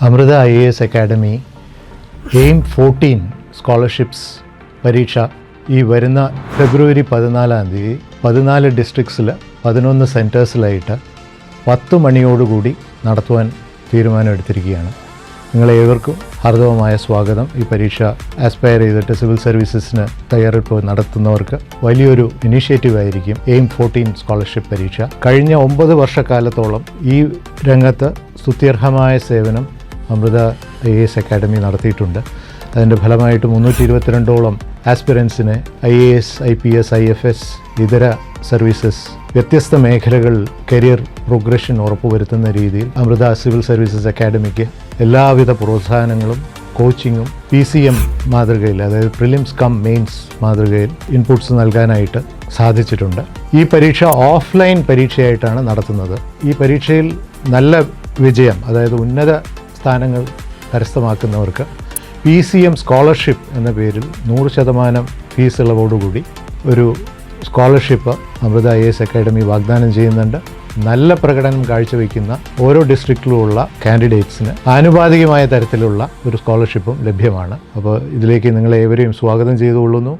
Amrita IAS academy aim 14 scholarships പരീക്ഷ ഈ വരുന്ന ഫെബ്രുവരി 14 14 ഡിസ്ട്രിക്ട്സിൽ 11 സെൻറ്റേഴ്സിലായിട്ട് 10 മണിയോടുകൂടി നടത്തുവാൻ തീരുമാനമെടുത്തിരിക്കുകയാണ്. നിങ്ങളേവർക്കും ഹാർദവമായ സ്വാഗതം. ഈ പരീക്ഷ ആസ്പയർ ചെയ്തിട്ട് സിവിൽ സർവീസസിന് തയ്യാറെടുപ്പ് നടത്തുന്നവർക്ക് വലിയൊരു ഇനീഷ്യേറ്റീവായിരിക്കും എയിം 14 സ്കോളർഷിപ്പ് പരീക്ഷ. കഴിഞ്ഞ 9 വർഷക്കാലത്തോളം ഈ രംഗത്ത് സ്തുത്യർഹമായ സേവനം അമൃത IAS അക്കാഡമി നടത്തിയിട്ടുണ്ട്. അതിൻ്റെ ഫലമായിട്ട് 322ഓളം ആസ്പിറൻസിന് IAS, IPS, IFS ഇതര സർവീസസ് വ്യത്യസ്ത മേഖലകൾ കരിയർ പ്രോഗ്രഷൻ ഉറപ്പുവരുത്തുന്ന രീതിയിൽ അമൃത സിവിൽ സർവീസസ് അക്കാഡമിക്ക് എല്ലാവിധ പ്രോത്സാഹനങ്ങളും കോച്ചിങ്ങും PCM മാതൃകയിൽ, അതായത് പ്രിലിംസ് കം മെയിൻസ് മാതൃകയിൽ ഇൻപുട്സ് നൽകാനായിട്ട് സാധിച്ചിട്ടുണ്ട്. ഈ പരീക്ഷ ഓഫ്ലൈൻ പരീക്ഷയായിട്ടാണ് നടത്തുന്നത്. ഈ പരീക്ഷയിൽ നല്ല വിജയം, അതായത് ഉന്നത സ്ഥാനങ്ങൾ കരസ്ഥമാക്കുന്നവർക്ക് PCM സ്കോളർഷിപ്പ് എന്ന പേരിൽ 100% ഫീസ് ഇളവോടുകൂടി ഒരു സ്കോളർഷിപ്പ് അമൃത IAS അക്കാഡമി വാഗ്ദാനം ചെയ്യുന്നുണ്ട്. നല്ല പ്രകടനം കാഴ്ചവെക്കുന്ന ഓരോ ഡിസ്ട്രിക്റ്റിലുമുള്ള കാൻഡിഡേറ്റ്സിന് ആനുപാതികമായ തരത്തിലുള്ള ഒരു സ്കോളർഷിപ്പും ലഭ്യമാണ്. അപ്പോൾ ഇതിലേക്ക് നിങ്ങളേവരെയും സ്വാഗതം ചെയ്തുകൊള്ളുന്നു.